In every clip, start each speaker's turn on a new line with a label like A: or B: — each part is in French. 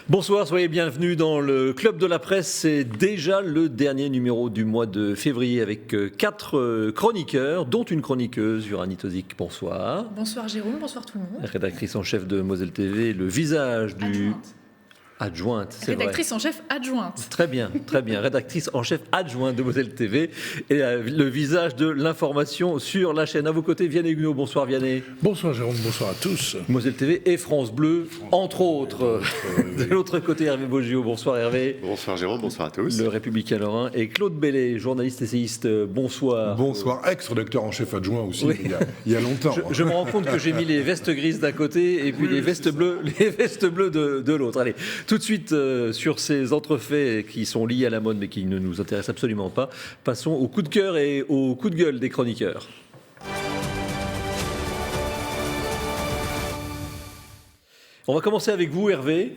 A: Bonsoir, soyez bienvenus dans le Club de la Presse. C'est déjà le dernier numéro du mois de février avec 4 chroniqueurs, dont une chroniqueuse, Uranie Tozic. Bonsoir.
B: Bonsoir Jérôme, bonsoir tout le monde.
A: Rédactrice en chef de Moselle TV, le visage du... Adjointe, c'est vrai.
B: Rédactrice en chef adjointe.
A: Très bien, très bien. Rédactrice en chef adjointe de Moselle TV et le visage de l'information sur la chaîne. À vos côtés, Vianney Huguenot. Bonsoir Vianney.
C: Bonsoir Jérôme, bonsoir à tous.
A: Moselle TV et France Bleu, entre autres. De l'autre côté, Hervé Boggio. Bonsoir Hervé.
D: Bonsoir Jérôme, bonsoir à tous.
A: Le Républicain Lorrain et Claude Bellet, journaliste essayiste. Bonsoir.
C: Bonsoir, ex-rédacteur en chef adjoint aussi, oui. il y a longtemps.
A: Je me rends compte que j'ai mis les vestes grises d'un côté et puis les vestes bleues de l'autre. Allez, tout de suite, sur ces entrefaits qui sont liés à la mode mais qui ne nous intéressent absolument pas, passons au coup de cœur et au coup de gueule des chroniqueurs. On va commencer avec vous, Hervé,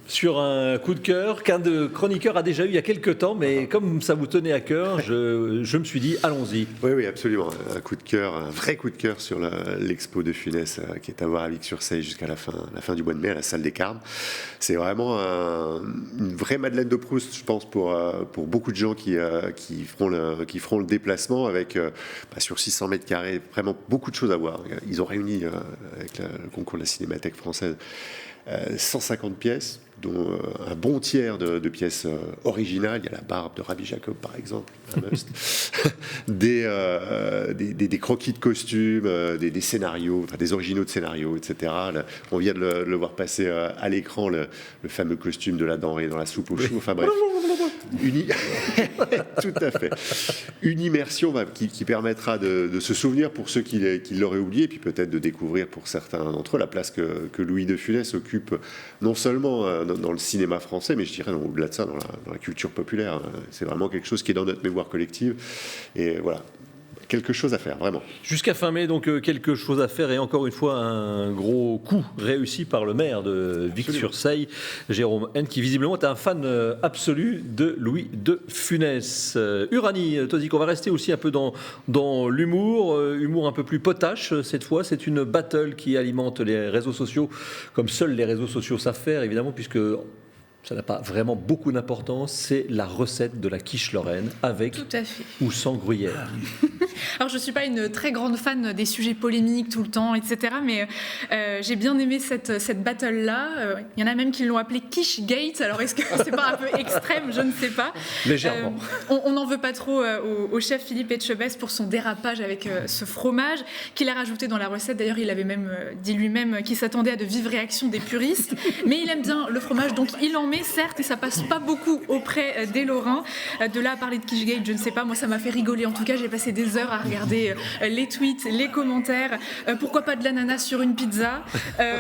A: sur un coup de cœur qu'un de chroniqueurs a déjà eu il y a quelques temps, mais comme ça vous tenait à cœur, je me suis dit, allons-y.
D: Oui, absolument. Un coup de cœur, un vrai coup de cœur sur l'expo de Funès qui est à voir à Vic-sur-Seille jusqu'à la fin du mois de mai à la salle des Carmes. C'est vraiment une vraie Madeleine de Proust, je pense, pour beaucoup de gens qui feront le déplacement avec, sur 600 mètres carrés, vraiment beaucoup de choses à voir. Ils ont réuni, avec le concours de la Cinémathèque française, 150 pièces, dont un bon tiers de pièces originales. Il y a la barbe de Rabbi Jacob, par exemple, un must. des croquis de costumes, des scénarios, enfin, des originaux de scénarios, etc. Là, on vient de le voir passer à l'écran, le fameux costume de la denrée dans la soupe aux choux. Enfin bref, tout à fait. Une immersion qui permettra de se souvenir pour ceux qui l'auraient oublié, et puis peut-être de découvrir pour certains d'entre eux la place que Louis de Funès occupe, non seulement dans le cinéma français, mais je dirais au-delà de ça, dans la culture populaire. C'est vraiment quelque chose qui est dans notre mémoire collective. Et voilà, quelque chose à faire, vraiment.
A: Jusqu'à fin mai, donc quelque chose à faire, et encore une fois, un gros coup réussi par le maire de Vic-sur-Seille, Jérôme N, qui visiblement est un fan absolu de Louis de Funès. Uranie Tozic, on va rester aussi un peu dans l'humour, humour un peu plus potache cette fois. C'est une battle qui alimente les réseaux sociaux, comme seuls les réseaux sociaux savent faire, évidemment, puisque ça n'a pas vraiment beaucoup d'importance, c'est la recette de la quiche lorraine avec ou sans gruyère.
B: Alors je ne suis pas une très grande fan des sujets polémiques tout le temps, etc. Mais j'ai bien aimé cette battle-là. Il y en a même qui l'ont appelée Quiche Gate. Alors est-ce que c'est pas un peu extrême? Je ne sais pas.
A: Légèrement.
B: On n'en veut pas trop au chef Philippe Etchebest pour son dérapage avec ce fromage qu'il a rajouté dans la recette. D'ailleurs, il avait même dit lui-même qu'il s'attendait à de vives réactions des puristes. Mais il aime bien le fromage, donc il en met, certes, et ça passe pas beaucoup auprès des Lorrains. De là à parler de Quiche Gate, je ne sais pas. Moi, ça m'a fait rigoler. En tout cas, j'ai passé des heures à regarder les tweets, les commentaires. Pourquoi pas de l'ananas sur une pizza?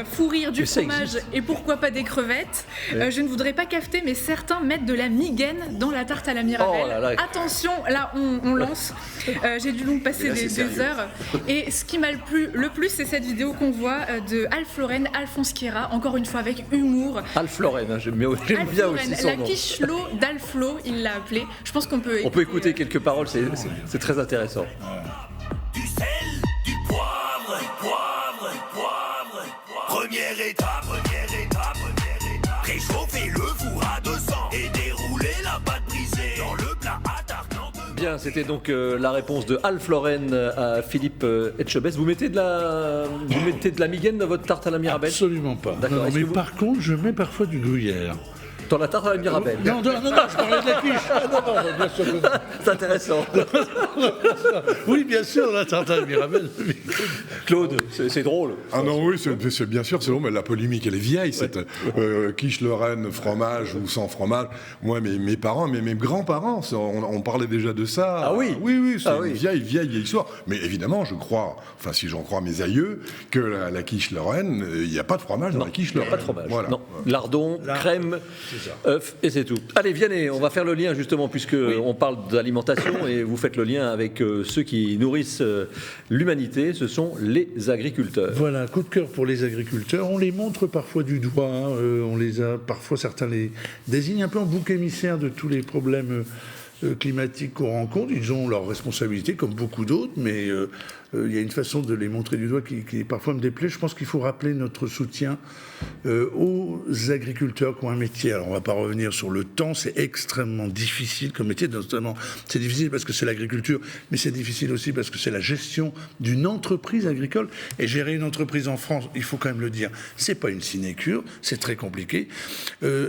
B: Fou rire du fromage et pourquoi pas des crevettes? Je ne voudrais pas cafeter, mais certains mettent de la migaine dans la tarte à la Mirabelle.
A: Oh là là.
B: Attention, là on lance. J'ai dû donc passer des heures. Et ce qui m'a plu le plus, c'est cette vidéo qu'on voit de Alf Lorraine, Alphonse Kira, encore une fois avec humour.
A: Alf Lorraine, j'aime bien aussi son
B: la
A: nom.
B: quiche-lo d'Alflo, il l'a appelé. Je pense qu'on peut
A: écouter quelques paroles, c'est très intéressant.
E: Du sel, du poivre. Première étape. Réchauffer le four à 200 et dérouler la pâte brisée dans le plat à tartan de...
A: Bien, c'était donc la réponse de Alf Lorraine à Philippe Etchebest. Vous mettez de la migaine dans votre tarte à la Mirabelle?
C: Absolument pas.
A: D'accord.
C: Non, mais par contre, je mets parfois du gruyère.
A: Dans la tarte à la Mirabelle?
C: Non, je parlais de la quiche. Non, bien sûr.
A: C'est intéressant.
C: Oui, bien sûr, la tarte à la Mirabelle.
A: Claude, c'est drôle.
F: Ah non, oui, c'est bien sûr, c'est drôle, mais la polémique, elle est vieille, cette quiche lorraine, fromage ou sans fromage. Moi, mes parents, mes grands-parents, on parlait déjà de ça.
A: Ah oui?
F: Oui, c'est une vieille histoire. Mais évidemment, je crois, enfin, si j'en crois mes aïeux, que la quiche lorraine, il n'y a pas de fromage dans la quiche lorraine.
A: Pas de fromage.
F: Voilà.
A: Non. Lardon, crème, œuf, et c'est tout. Allez, Vianney, on va faire le lien justement, puisque on parle d'alimentation et vous faites le lien avec ceux qui nourrissent l'humanité, ce sont les agriculteurs.
C: Voilà, coup de cœur pour les agriculteurs. On les montre parfois du doigt, parfois certains les désignent un peu en bouc émissaire de tous les problèmes climatiques qu'on rencontre. Ils ont leurs responsabilités comme beaucoup d'autres, mais il y a une façon de les montrer du doigt qui parfois me déplaît. Je pense qu'il faut rappeler notre soutien aux agriculteurs qui ont un métier. Alors on ne va pas revenir sur le temps, c'est extrêmement difficile comme métier, notamment c'est difficile parce que c'est l'agriculture, mais c'est difficile aussi parce que c'est la gestion d'une entreprise agricole. Et gérer une entreprise en France, il faut quand même le dire, c'est pas une sinécure, c'est très compliqué.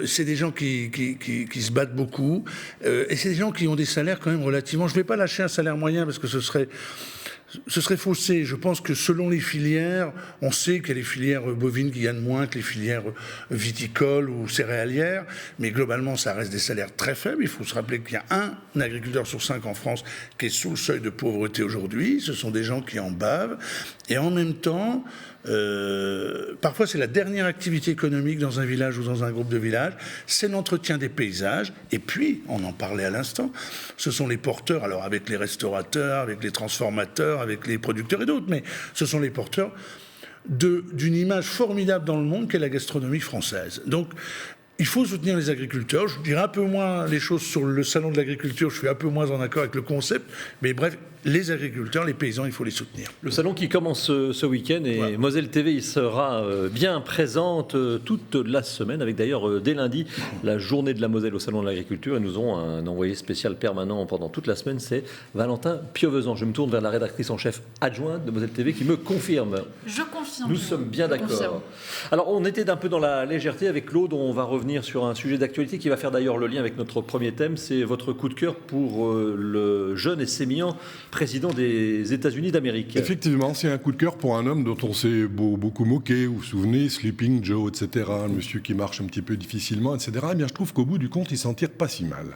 C: C'est des gens qui se battent beaucoup, et c'est des gens qui ont des salaires quand même relativement... Je ne vais pas lâcher un salaire moyen parce que ce serait faussé. Je pense que selon les filières, on sait qu'il y a les filières bovines qui gagnent moins que les filières viticoles ou céréalières, mais globalement, ça reste des salaires très faibles. Il faut se rappeler qu'il y a un agriculteur sur 5 en France qui est sous le seuil de pauvreté aujourd'hui. Ce sont des gens qui en bavent. Et en même temps, parfois c'est la dernière activité économique dans un village ou dans un groupe de villages, c'est l'entretien des paysages, et puis, on en parlait à l'instant, ce sont les porteurs, alors avec les restaurateurs, avec les transformateurs, avec les producteurs et d'autres, mais ce sont les porteurs d'une image formidable dans le monde qu'est la gastronomie française. Donc, il faut soutenir les agriculteurs. Je dirais un peu moins les choses sur le salon de l'agriculture, je suis un peu moins en accord avec le concept, mais bref, les agriculteurs, les paysans, il faut les soutenir.
A: Le salon qui commence ce week-end, et ouais. Moselle TV il sera bien présente toute la semaine, avec d'ailleurs dès lundi la journée de la Moselle au salon de l'agriculture, et nous aurons un envoyé spécial permanent pendant toute la semaine, c'est Valentin Piovesan. Je me tourne vers la rédactrice en chef adjointe de Moselle TV qui me confirme.
B: Je confirme.
A: Nous sommes bien d'accord. Alors on était un peu dans la légèreté avec Claude, on va revenir sur un sujet d'actualité qui va faire d'ailleurs le lien avec notre premier thème, c'est votre coup de cœur pour le jeune et sémillant président des États-Unis d'Amérique.
F: Effectivement, c'est un coup de cœur pour un homme dont on s'est beaucoup moqué. Vous vous souvenez, Sleeping Joe, etc. Le monsieur qui marche un petit peu difficilement, etc. Eh bien, je trouve qu'au bout du compte, il s'en tire pas si mal.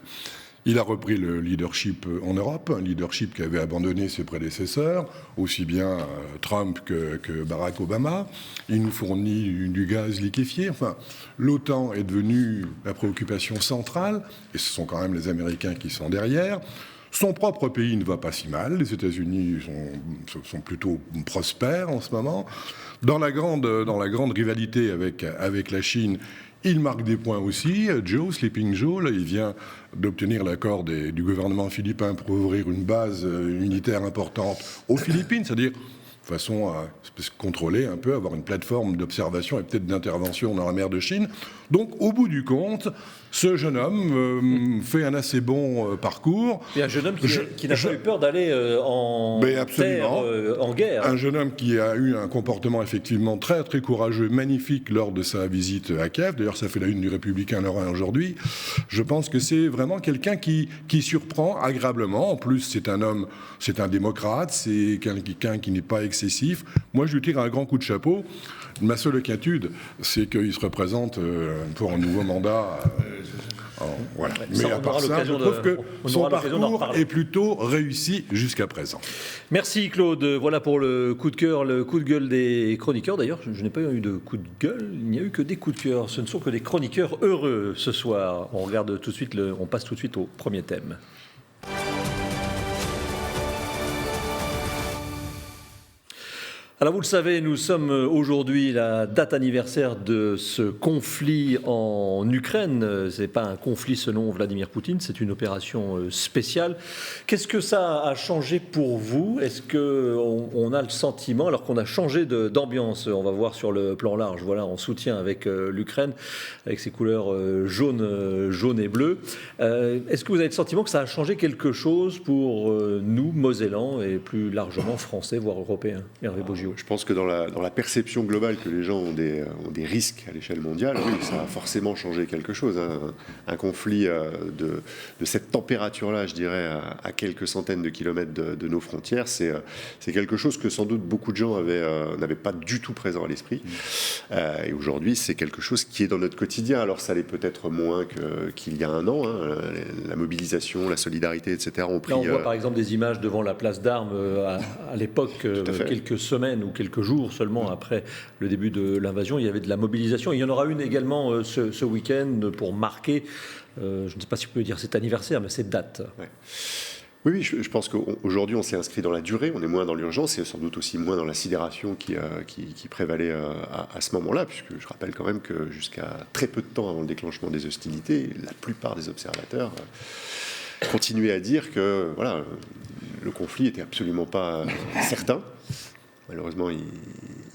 F: Il a repris le leadership en Europe, un leadership qui avait abandonné ses prédécesseurs, aussi bien Trump que Barack Obama. Il nous fournit du gaz liquéfié. Enfin, l'OTAN est devenue la préoccupation centrale, et ce sont quand même les Américains qui sont derrière. Son propre pays ne va pas si mal. Les États-Unis sont plutôt prospères en ce moment. Dans la grande rivalité avec la Chine, il marque des points aussi. Joe, Sleeping Joe, là, il vient d'obtenir l'accord du gouvernement philippin pour ouvrir une base unitaire importante aux Philippines, c'est-à-dire de façon à se contrôler un peu, avoir une plateforme d'observation et peut-être d'intervention dans la mer de Chine. Donc, au bout du compte, ce jeune homme fait un assez bon parcours.
A: Et un jeune homme qui n'a pas eu peur d'aller en guerre.
F: Un jeune homme qui a eu un comportement effectivement très très courageux, magnifique lors de sa visite à Kiev. D'ailleurs, ça fait la une du Républicain Lorrain aujourd'hui. Je pense que c'est vraiment quelqu'un qui surprend agréablement. En plus, c'est un démocrate, c'est quelqu'un qui n'est pas excessif. Moi, je lui tire un grand coup de chapeau. Ma seule inquiétude, c'est qu'il se représente pour un nouveau mandat. Voilà. Mais à part ça, je trouve que son parcours est plutôt réussi jusqu'à présent.
A: Merci Claude. Voilà pour le coup de cœur, le coup de gueule des chroniqueurs. D'ailleurs, je n'ai pas eu de coup de gueule, il n'y a eu que des coups de cœur. Ce ne sont que des chroniqueurs heureux ce soir. On passe tout de suite au premier thème. Alors vous le savez, nous sommes aujourd'hui la date anniversaire de ce conflit en Ukraine. Ce n'est pas un conflit selon Vladimir Poutine, c'est une opération spéciale. Qu'est-ce que ça a changé pour vous ? Est-ce qu'on a le sentiment, alors qu'on a changé d'ambiance, on va voir sur le plan large, voilà, en soutien avec l'Ukraine, avec ses couleurs jaune et bleu, est-ce que vous avez le sentiment que ça a changé quelque chose pour nous, Mosellans, et plus largement Français, voire Européens ? Hervé Boggio.
D: Je pense que dans la perception globale que les gens ont des risques à l'échelle mondiale, oui, ça a forcément changé quelque chose. Hein. Un conflit de cette température-là, je dirais, à quelques centaines de kilomètres de nos frontières, c'est quelque chose que sans doute beaucoup de gens n'avaient pas du tout présent à l'esprit. Et aujourd'hui, c'est quelque chose qui est dans notre quotidien. Alors ça l'est peut-être moins qu'il y a un an. Hein. La mobilisation, la solidarité, etc. ont pris...
A: Là, on voit par exemple des images devant la place d'Armes à l'époque, quelques semaines ou quelques jours seulement après le début de l'invasion. Il y avait de la mobilisation. Il y en aura une également ce week-end pour marquer, je ne sais pas si on peut dire cet anniversaire, mais cette date.
D: Ouais. Oui, je pense qu'aujourd'hui, on s'est inscrit dans la durée, on est moins dans l'urgence et sans doute aussi moins dans la sidération qui prévalait à ce moment-là, puisque je rappelle quand même que jusqu'à très peu de temps avant le déclenchement des hostilités, la plupart des observateurs continuer à dire que voilà, le conflit n'était absolument pas certain. Malheureusement,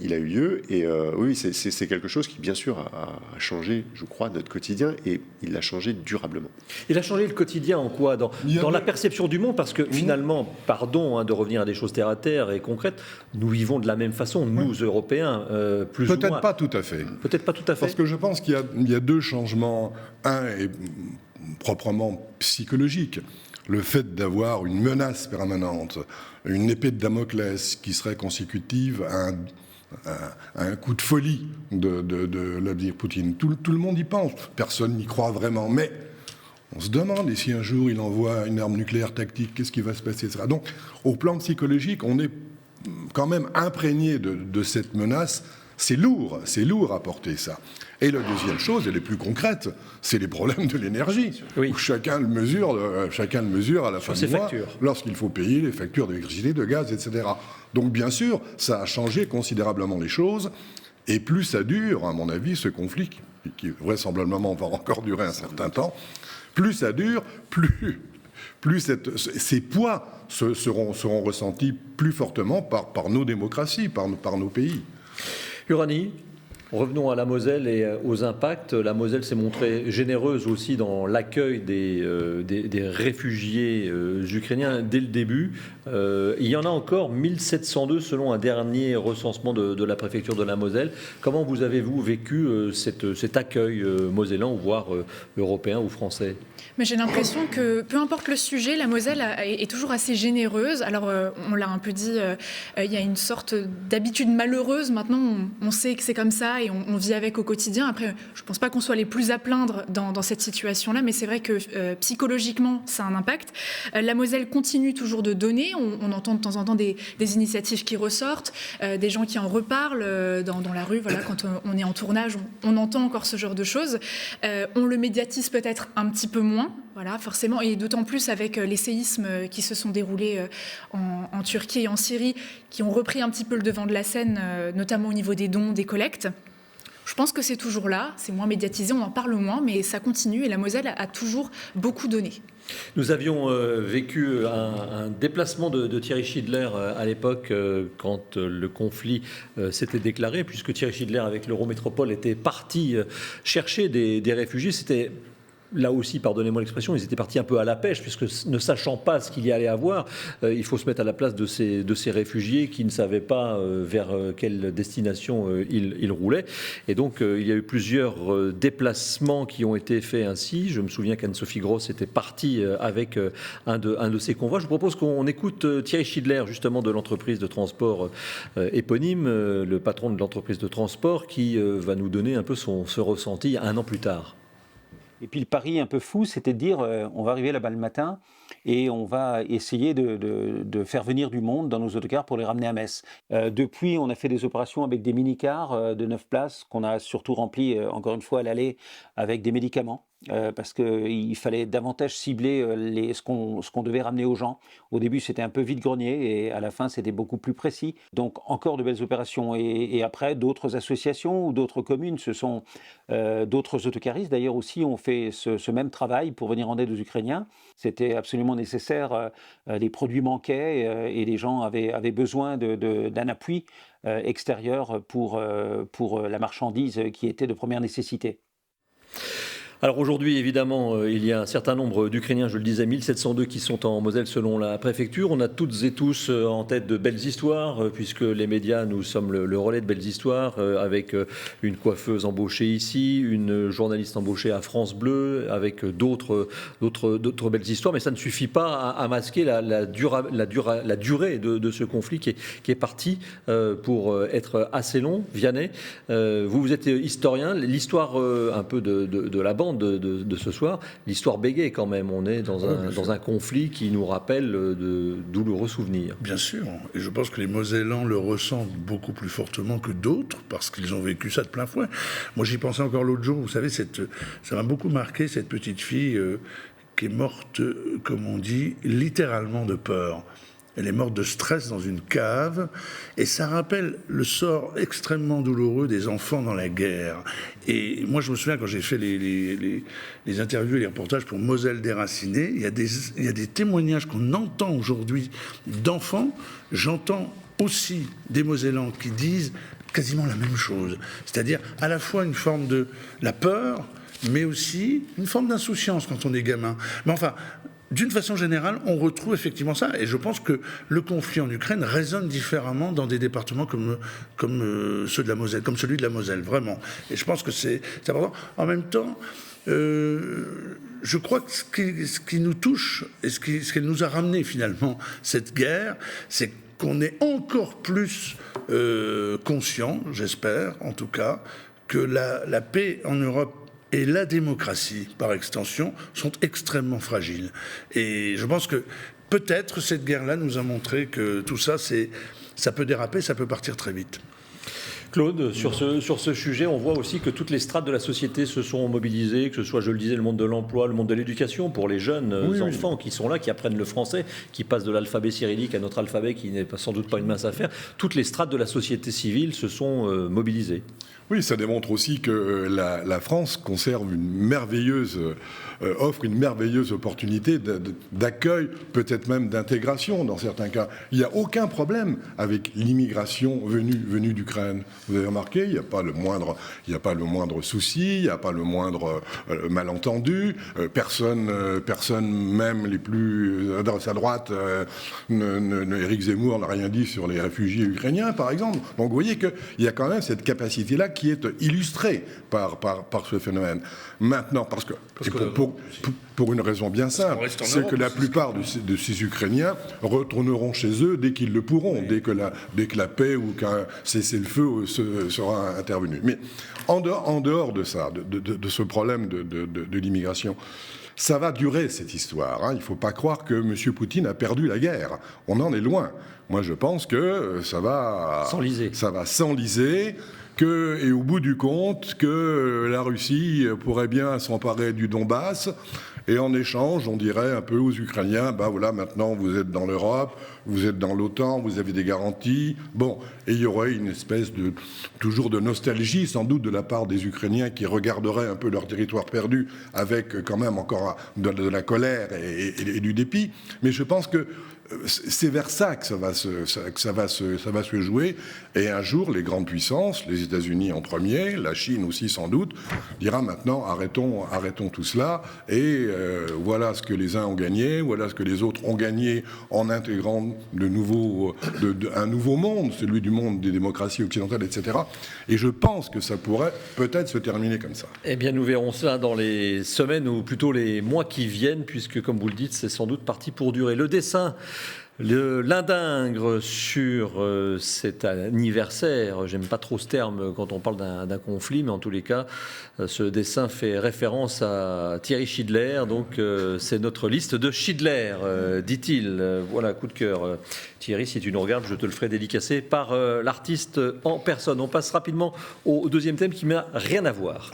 D: il a eu lieu. Et oui, c'est quelque chose qui, bien sûr, a changé, je crois, notre quotidien. Et il l'a changé durablement.
A: Il a changé le quotidien en quoi? Dans la perception du monde, parce que finalement, pardon de revenir à des choses terre à terre et concrètes, nous vivons de la même façon, nous, Européens, plus ou moins.
F: Peut-être pas tout à fait.
A: Peut-être pas tout à fait.
F: Parce que je pense qu'il y a deux changements. Un est proprement psychologique. Le fait d'avoir une menace permanente, une épée de Damoclès qui serait consécutive à un coup de folie de Vladimir Poutine. Tout le monde y pense. Personne n'y croit vraiment. Mais on se demande, et si un jour il envoie une arme nucléaire tactique, qu'est-ce qui va se passer, etc. Donc, au plan psychologique, on est quand même imprégné de cette menace. C'est lourd à porter ça. Et la deuxième chose, elle est plus concrète, c'est les problèmes de l'énergie, où chacun le mesure à la fin du mois, lorsqu'il faut payer les factures d'électricité, de gaz, etc. Donc bien sûr, ça a changé considérablement les choses, et plus ça dure, à mon avis, ce conflit, qui vraisemblablement va encore durer un certain temps, plus ça dure, plus ces poids seront ressentis plus fortement par nos démocraties, par nos pays.
A: Uranie, revenons à la Moselle et aux impacts. La Moselle s'est montrée généreuse aussi dans l'accueil des réfugiés ukrainiens dès le début. Il y en a encore 1702 selon un dernier recensement de la préfecture de la Moselle. Comment vous avez-vous vécu cet accueil mosellan, voire européen ou français?
B: Mais j'ai l'impression que, peu importe le sujet, la Moselle est toujours assez généreuse. Alors, on l'a un peu dit, il y a une sorte d'habitude malheureuse. Maintenant, on sait que c'est comme ça et on vit avec au quotidien. Après, je ne pense pas qu'on soit les plus à plaindre dans cette situation-là, mais c'est vrai que psychologiquement, ça a un impact. La Moselle continue toujours de donner. On entend de temps en temps des initiatives qui ressortent, des gens qui en reparlent dans la rue. Voilà, quand on est en tournage, on entend encore ce genre de choses. On le médiatise peut-être un petit peu moins. Voilà, forcément, et d'autant plus avec les séismes qui se sont déroulés en Turquie et en Syrie, qui ont repris un petit peu le devant de la scène, notamment au niveau des dons, des collectes. Je pense que c'est toujours là, c'est moins médiatisé, on en parle moins, mais ça continue et la Moselle a toujours beaucoup donné.
A: Nous avions vécu un déplacement de Thierry Schindler à l'époque quand le conflit s'était déclaré, puisque Thierry Schindler avec l'Eurométropole était parti chercher des réfugiés. C'était... Là aussi, pardonnez-moi l'expression, ils étaient partis un peu à la pêche, puisque ne sachant pas ce qu'il y allait avoir, il faut se mettre à la place de ces réfugiés qui ne savaient pas vers quelle destination ils roulaient. Et donc, il y a eu plusieurs déplacements qui ont été faits ainsi. Je me souviens qu'Anne-Sophie Gross était partie avec un de ces convois. Je vous propose qu'on écoute Thierry Schindler, justement, de l'entreprise de transport éponyme, le patron de l'entreprise de transport, qui va nous donner un peu ce ressenti un an plus tard.
G: Et puis le pari un peu fou, c'était de dire on va arriver là-bas le matin et on va essayer de faire venir du monde dans nos autocars pour les ramener à Metz. Depuis, on a fait des opérations avec des mini-cars de 9 places qu'on a surtout remplis, encore une fois, à l'aller avec des médicaments. Parce qu'il fallait davantage cibler ce qu'on devait ramener aux gens. Au début, c'était un peu vide-grenier et à la fin, c'était beaucoup plus précis. Donc, encore de belles opérations. Et après, d'autres associations ou d'autres communes, d'autres autocaristes d'ailleurs aussi, ont fait ce même travail pour venir en aide aux Ukrainiens. C'était absolument nécessaire. Les produits manquaient et les gens avaient besoin d'un appui extérieur pour la marchandise qui était de première nécessité.
A: Alors aujourd'hui, évidemment, il y a un certain nombre d'Ukrainiens, je le disais, 1702 qui sont en Moselle selon la préfecture. On a toutes et tous en tête de belles histoires, puisque les médias, nous sommes le relais de belles histoires, avec une coiffeuse embauchée ici, une journaliste embauchée à France Bleu, avec d'autres belles histoires. Mais ça ne suffit pas à masquer la durée de ce conflit qui est parti pour être assez long. Vianney, vous êtes historien. L'histoire un peu de la bande de ce soir, l'histoire bégaye quand même. On est dans un conflit qui nous rappelle de douloureux souvenirs.
C: Bien sûr, et je pense que les Mosellans le ressentent beaucoup plus fortement que d'autres, parce qu'ils ont vécu ça de plein fouet. Moi j'y pensais encore l'autre jour, vous savez, ça m'a beaucoup marqué, cette petite fille qui est morte, comme on dit, littéralement de peur. Elle est morte de stress dans une cave. Et ça rappelle le sort extrêmement douloureux des enfants dans la guerre. Et moi, je me souviens, quand j'ai fait les interviews et les reportages pour Moselle déracinée, il y a des témoignages qu'on entend aujourd'hui d'enfants. J'entends aussi des Mosellans qui disent quasiment la même chose. C'est-à-dire à la fois une forme de la peur, mais aussi une forme d'insouciance quand on est gamin. Mais enfin, d'une façon générale, on retrouve effectivement ça. Et je pense que le conflit en Ukraine résonne différemment dans des départements comme ceux de la Moselle, comme celui de la Moselle, vraiment. Et je pense que c'est important. En même temps, je crois que ce qui nous touche et ce qu'elle nous a ramené finalement, cette guerre, c'est qu'on est encore plus conscient, j'espère en tout cas, que la paix en Europe et la démocratie, par extension, sont extrêmement fragiles. Et je pense que peut-être cette guerre-là nous a montré que tout ça, ça peut déraper, ça peut partir très vite.
A: Claude, sur ce sujet, on voit aussi que toutes les strates de la société se sont mobilisées, que ce soit, je le disais, le monde de l'emploi, le monde de l'éducation, pour les jeunes enfants qui sont là, qui apprennent le français, qui passent de l'alphabet cyrillique à notre alphabet, qui n'est sans doute pas une mince affaire. Toutes les strates de la société civile se sont mobilisées.
F: Oui, ça démontre aussi que la France conserve une merveilleuse, offre une merveilleuse opportunité d'accueil, peut-être même d'intégration dans certains cas. Il n'y a aucun problème avec l'immigration venue d'Ukraine. Vous avez remarqué, il n'y a pas le moindre souci, il n'y a pas le moindre malentendu. Personne, même les plus à droite, Éric Zemmour n'a rien dit sur les réfugiés ukrainiens, par exemple. Donc vous voyez qu'il y a quand même cette capacité-là qui est illustrée par ce phénomène. Maintenant, pour une raison bien simple, c'est que la plupart de ces Ukrainiens retourneront chez eux dès qu'ils le pourront, dès que la paix ou qu'un cessez-le-feu sera intervenu. Mais en dehors de ça, de ce problème de l'immigration, ça va durer cette histoire. Il ne faut pas croire que M. Poutine a perdu la guerre. On en est loin. Moi, je pense que ça va s'enliser. Et au bout du compte, que la Russie pourrait bien s'emparer du Donbass, et en échange, on dirait un peu aux Ukrainiens, voilà, maintenant vous êtes dans l'Europe, vous êtes dans l'OTAN, vous avez des garanties. Bon, et il y aurait une espèce toujours de nostalgie, sans doute, de la part des Ukrainiens qui regarderaient un peu leur territoire perdu avec quand même encore de la colère et du dépit. Mais je pense que c'est vers ça que ça va se jouer. Et un jour, les grandes puissances, les États-Unis en premier, la Chine aussi sans doute, dira maintenant arrêtons tout cela. Et voilà ce que les uns ont gagné, voilà ce que les autres ont gagné en intégrant un nouveau monde, celui du monde des démocraties occidentales, etc. Et je pense que ça pourrait peut-être se terminer comme ça.
A: Eh bien, nous verrons cela dans les semaines ou plutôt les mois qui viennent, puisque, comme vous le dites, c'est sans doute parti pour durer. Le dessin, l'indingre sur cet anniversaire, j'aime pas trop ce terme quand on parle d'un conflit, mais en tous les cas, ce dessin fait référence à Thierry Schindler, donc c'est notre liste de Schindler, dit-il. Voilà, coup de cœur. Thierry, si tu nous regardes, je te le ferai dédicacer par l'artiste en personne. On passe rapidement au deuxième thème qui n'a rien à voir.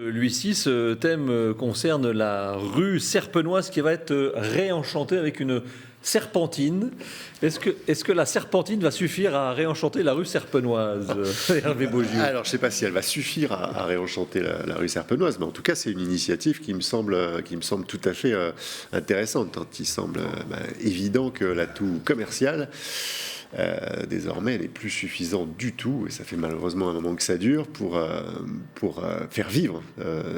A: Lui-ci, ce thème concerne la rue Serpenoise qui va être réenchantée avec une serpentine. Est-ce que la serpentine va suffire à réenchanter la rue Serpenoise, Hervé Beaugiou?
D: Alors, je ne sais pas si elle va suffire à réenchanter la rue Serpenoise, mais en tout cas, c'est une initiative qui me semble tout à fait intéressante. Il semble évident que l'atout commercial désormais elle n'est plus suffisante du tout, et ça fait malheureusement un moment que ça dure pour faire vivre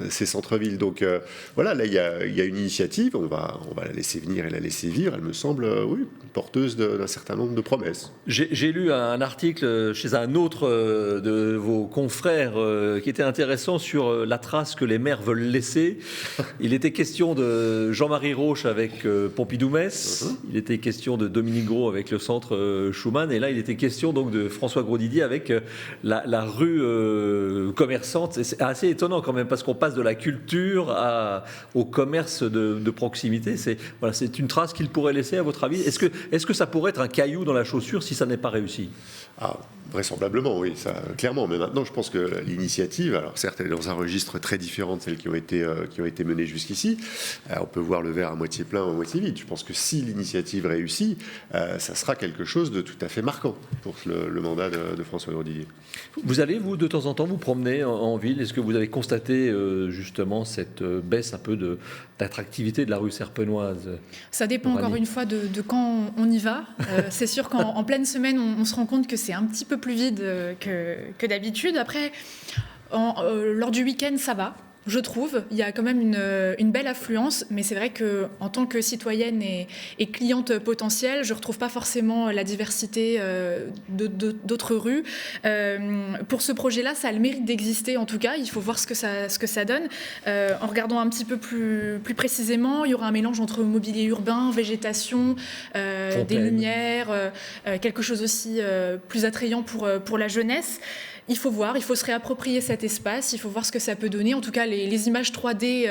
D: ces centres-villes. Donc voilà, là il y a une initiative, on va la laisser venir et la laisser vivre. Elle me semble porteuse d'un certain nombre de promesses.
A: J'ai lu un article chez un autre de vos confrères qui était intéressant sur la trace que les maires veulent laisser. Il était question de Jean-Marie Rauch avec Pompidou-Metz, il était question de Dominique Gros avec le centre Schumann, et là il était question donc de François Grosdidier avec la rue commerçante. C'est assez étonnant quand même, parce qu'on passe de la culture au commerce de proximité. C'est une trace qu'il pourrait laisser, à votre avis? Est-ce que ça pourrait être un caillou dans la chaussure si ça n'est pas réussi?
D: Vraisemblablement, oui, ça, clairement. Mais maintenant, je pense que l'initiative, alors certes, elle est dans un registre très différent de celles qui ont été menées jusqu'ici. On peut voir le verre à moitié plein ou à moitié vide. Je pense que si l'initiative réussit, ça sera quelque chose de tout à fait marquant pour le mandat de François Grosdidier.
A: Vous allez, vous, de temps en temps, vous promener en ville. Est-ce que vous avez constaté justement cette baisse un peu d'attractivité de la rue Serpenoise?
B: Ça dépend encore une fois de quand on y va. C'est sûr qu'en pleine semaine, on se rend compte que c'est un petit peu plus vide que d'habitude. Après, lors du week-end, ça va. Je trouve, il y a quand même une belle affluence, mais c'est vrai qu'en tant que citoyenne et cliente potentielle, je ne retrouve pas forcément la diversité d'autres rues. Pour ce projet-là, ça a le mérite d'exister en tout cas, il faut voir ce que ça donne. En regardant un petit peu plus précisément, il y aura un mélange entre mobilier urbain, végétation, des lumières, quelque chose aussi plus attrayant pour la jeunesse. Il faut voir, il faut se réapproprier cet espace, il faut voir ce que ça peut donner. En tout cas, les images 3D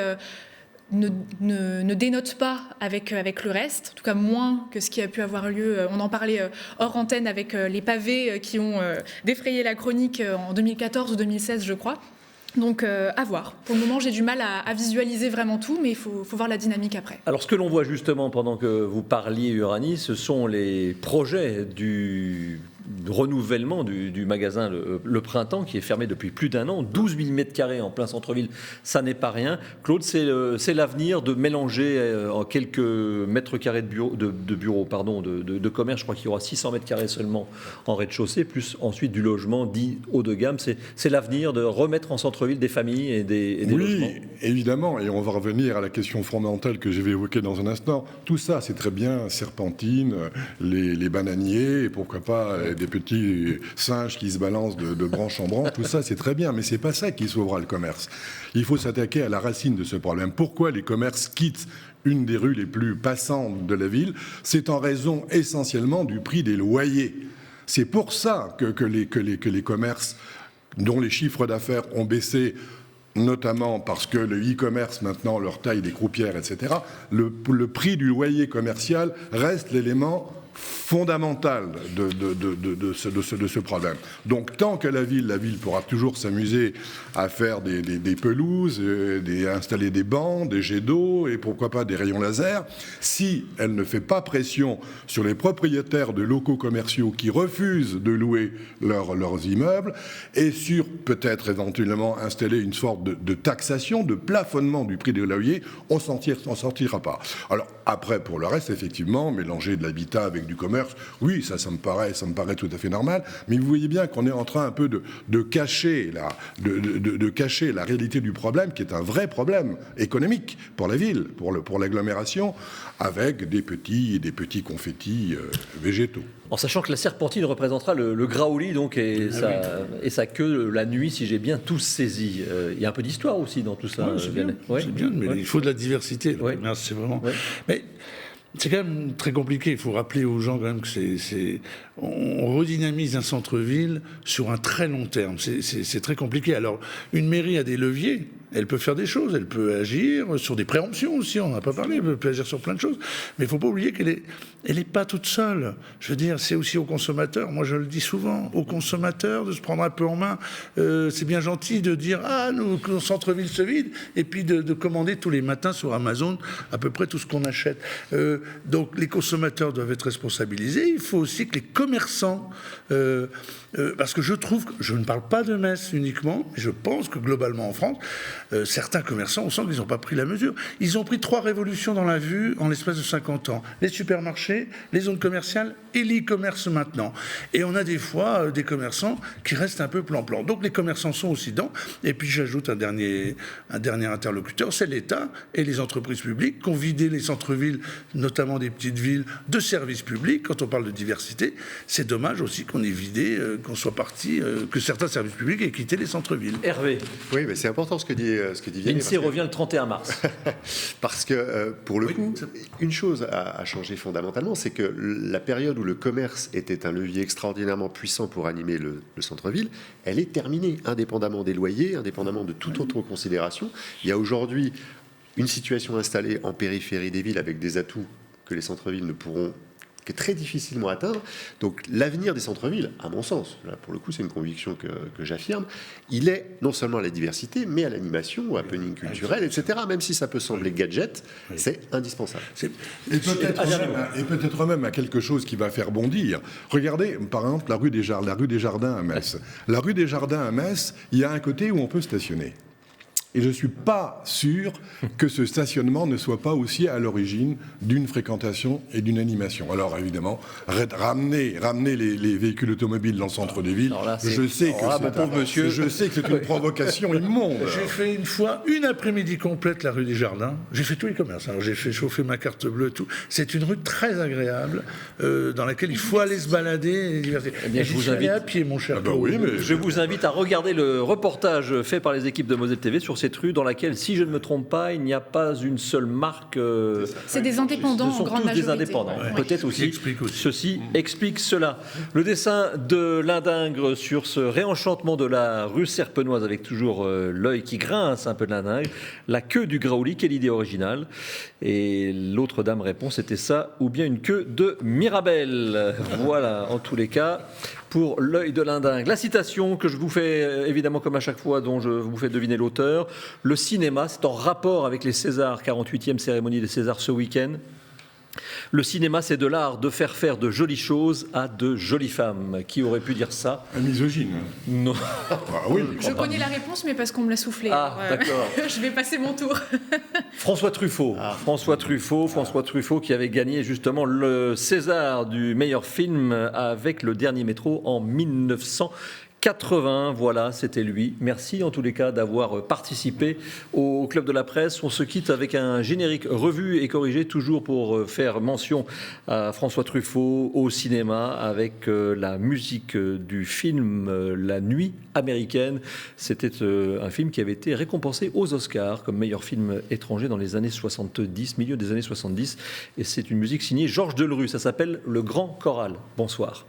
B: ne dénotent pas avec le reste, en tout cas moins que ce qui a pu avoir lieu. On en parlait hors antenne avec les pavés qui ont défrayé la chronique en 2014 ou 2016, je crois. Donc à voir. Pour le moment, j'ai du mal à visualiser vraiment tout, mais il faut voir la dynamique après.
A: Alors ce que l'on voit justement pendant que vous parliez, Uranie, ce sont les projets du renouvellement du magasin le Printemps, qui est fermé depuis plus d'un an. 12 000 m² en plein centre-ville, ça n'est pas rien. Claude, c'est l'avenir de mélanger en quelques mètres carrés de bureaux, de commerce. Je crois qu'il y aura 600 m² seulement en rez-de-chaussée, plus ensuite du logement dit haut de gamme. C'est l'avenir de remettre en centre-ville des familles et des logements.
F: Oui, évidemment, et on va revenir à la question fondamentale que je vais évoquer dans un instant. Tout ça, c'est très bien, Serpentine, les bananiers, et pourquoi pas des petits singes qui se balancent de branche en branche, tout ça c'est très bien, mais c'est pas ça qui sauvera le commerce. Il faut s'attaquer à la racine de ce problème. Pourquoi les commerces quittent une des rues les plus passantes de la ville? C'est en raison essentiellement du prix des loyers. C'est pour ça que les commerces dont les chiffres d'affaires ont baissé, notamment parce que le e-commerce maintenant leur taille des croupières, etc., le prix du loyer commercial reste l'élément fondamental de ce problème. Donc tant que la ville pourra toujours s'amuser à faire des pelouses, installer des bancs, des jets d'eau et pourquoi pas des rayons laser, si elle ne fait pas pression sur les propriétaires de locaux commerciaux qui refusent de louer leurs immeubles et sur peut-être éventuellement installer une sorte de taxation, de plafonnement du prix des loyers, on s'en sortira pas. Alors après, pour le reste, effectivement, mélanger de l'habitat avec du commerce, oui, ça me paraît tout à fait normal, mais vous voyez bien qu'on est en train un peu de cacher la réalité du problème, qui est un vrai problème économique pour la ville, pour l'agglomération, avec des petits confettis végétaux.
A: En sachant que la serpentine représentera le graouli donc, et sa queue la nuit, si j'ai bien tout saisi. Il y a un peu d'histoire aussi dans tout ça.
C: Ouais, c'est bien, mais il faut de la diversité. C'est vraiment. Ouais. Mais c'est quand même très compliqué. Il faut rappeler aux gens quand même que on redynamise un centre-ville sur un très long terme. C'est très compliqué. Alors, une mairie a des leviers. Elle peut faire des choses. Elle peut agir sur des préemptions aussi. On n'en a pas parlé. Elle peut agir sur plein de choses. Mais il ne faut pas oublier qu'elle est pas toute seule. Je veux dire, c'est aussi aux consommateurs. Moi, je le dis souvent, aux consommateurs de se prendre un peu en main. C'est bien gentil de dire nos centre-ville se vide, et puis de commander tous les matins sur Amazon à peu près tout ce qu'on achète. Donc, les consommateurs doivent être responsabilisés. Il faut aussi que les commerçants, parce que je trouve, je ne parle pas de Metz uniquement, mais je pense que globalement en France, certains commerçants, on sent qu'ils n'ont pas pris la mesure. Ils ont pris 3 révolutions dans la vue en l'espace de 50 ans. Les supermarchés, les zones commerciales et l'e-commerce maintenant. Et on a des fois des commerçants qui restent un peu plan-plan. Donc les commerçants sont aussi dedans. Et puis j'ajoute un dernier interlocuteur, c'est l'État et les entreprises publiques qui ont vidé les centres-villes, notamment des petites villes, de services publics. Quand on parle de diversité, c'est dommage aussi qu'on ait vidé, qu'on soit parti, que certains services publics aient quitté les centres-villes.
A: Hervé.
D: Oui, mais c'est important ce que dit Vianney.
A: L'INSEE revient le 31 mars.
D: Parce que, pour le coup, une chose a changé fondamentalement, c'est que la période où le commerce était un levier extraordinairement puissant pour animer le centre-ville, elle est terminée, indépendamment des loyers, indépendamment de toute autre considération. Il y a aujourd'hui une situation installée en périphérie des villes avec des atouts que les centres-villes ne pourront qui est très difficilement à atteindre. Donc l'avenir des centres-villes, à mon sens, là pour le coup c'est une conviction que j'affirme, il est non seulement à la diversité, mais à l'animation, au happening culturel, etc. Même si ça peut sembler gadget, c'est indispensable.
F: Et peut-être même à quelque chose qui va faire bondir. Regardez, par exemple, la rue des Jardins à Metz. La rue des Jardins à Metz, il y a un côté où on peut stationner. Et je ne suis pas sûr que ce stationnement ne soit pas aussi à l'origine d'une fréquentation et d'une animation. Alors évidemment, ramener les véhicules automobiles dans le centre des villes, je sais que c'est une provocation immonde.
C: J'ai fait une fois une après-midi complète la rue des Jardins. J'ai fait tous les commerces. Alors j'ai fait chauffer ma carte bleue, tout. C'est une rue très agréable dans laquelle il faut aller se balader.
A: Eh bien, je vous invite
C: à pied, mon cher.
A: Je vous invite à regarder le reportage fait par les équipes de Moselle TV sur cette rue dans laquelle, si je ne me trompe pas, il n'y a pas une seule marque.
B: C'est des indépendants
A: Ce sont
B: en grande
A: tous
B: majorité.
A: des indépendants.
B: Ouais.
A: Peut-être aussi. Ceci explique cela. Le dessin de Lindingre sur ce réenchantement de la rue Serpenoise avec toujours l'œil qui grince un peu de Lindingre, la queue du Graouli, quelle idée originale. Et l'autre dame répond, c'était ça, ou bien une queue de Mirabelle. Voilà, en tous les cas, pour l'œil de Lindingre. La citation que je vous fais, évidemment comme à chaque fois, dont je vous fais deviner l'auteur. Le cinéma, c'est en rapport avec les Césars, 48e cérémonie des Césars ce week-end. Le cinéma, c'est de l'art de faire de jolies choses à de jolies femmes. Qui aurait pu dire ça?
F: Un misogyne.
A: Non.
F: Ah, oui,
B: Je connais la réponse, mais parce qu'on me l'a soufflé.
A: Ah, d'accord.
B: Je vais passer mon tour.
A: François Truffaut. François Truffaut qui avait gagné justement le César du meilleur film avec Le Dernier Métro en 1980, voilà, c'était lui. Merci en tous les cas d'avoir participé au Club de la Presse. On se quitte avec un générique revu et corrigé, toujours pour faire mention à François Truffaut au cinéma, avec la musique du film La Nuit américaine. C'était un film qui avait été récompensé aux Oscars comme meilleur film étranger dans les années 70, milieu des années 70. Et c'est une musique signée Georges Delerue. Ça s'appelle Le Grand Choral. Bonsoir.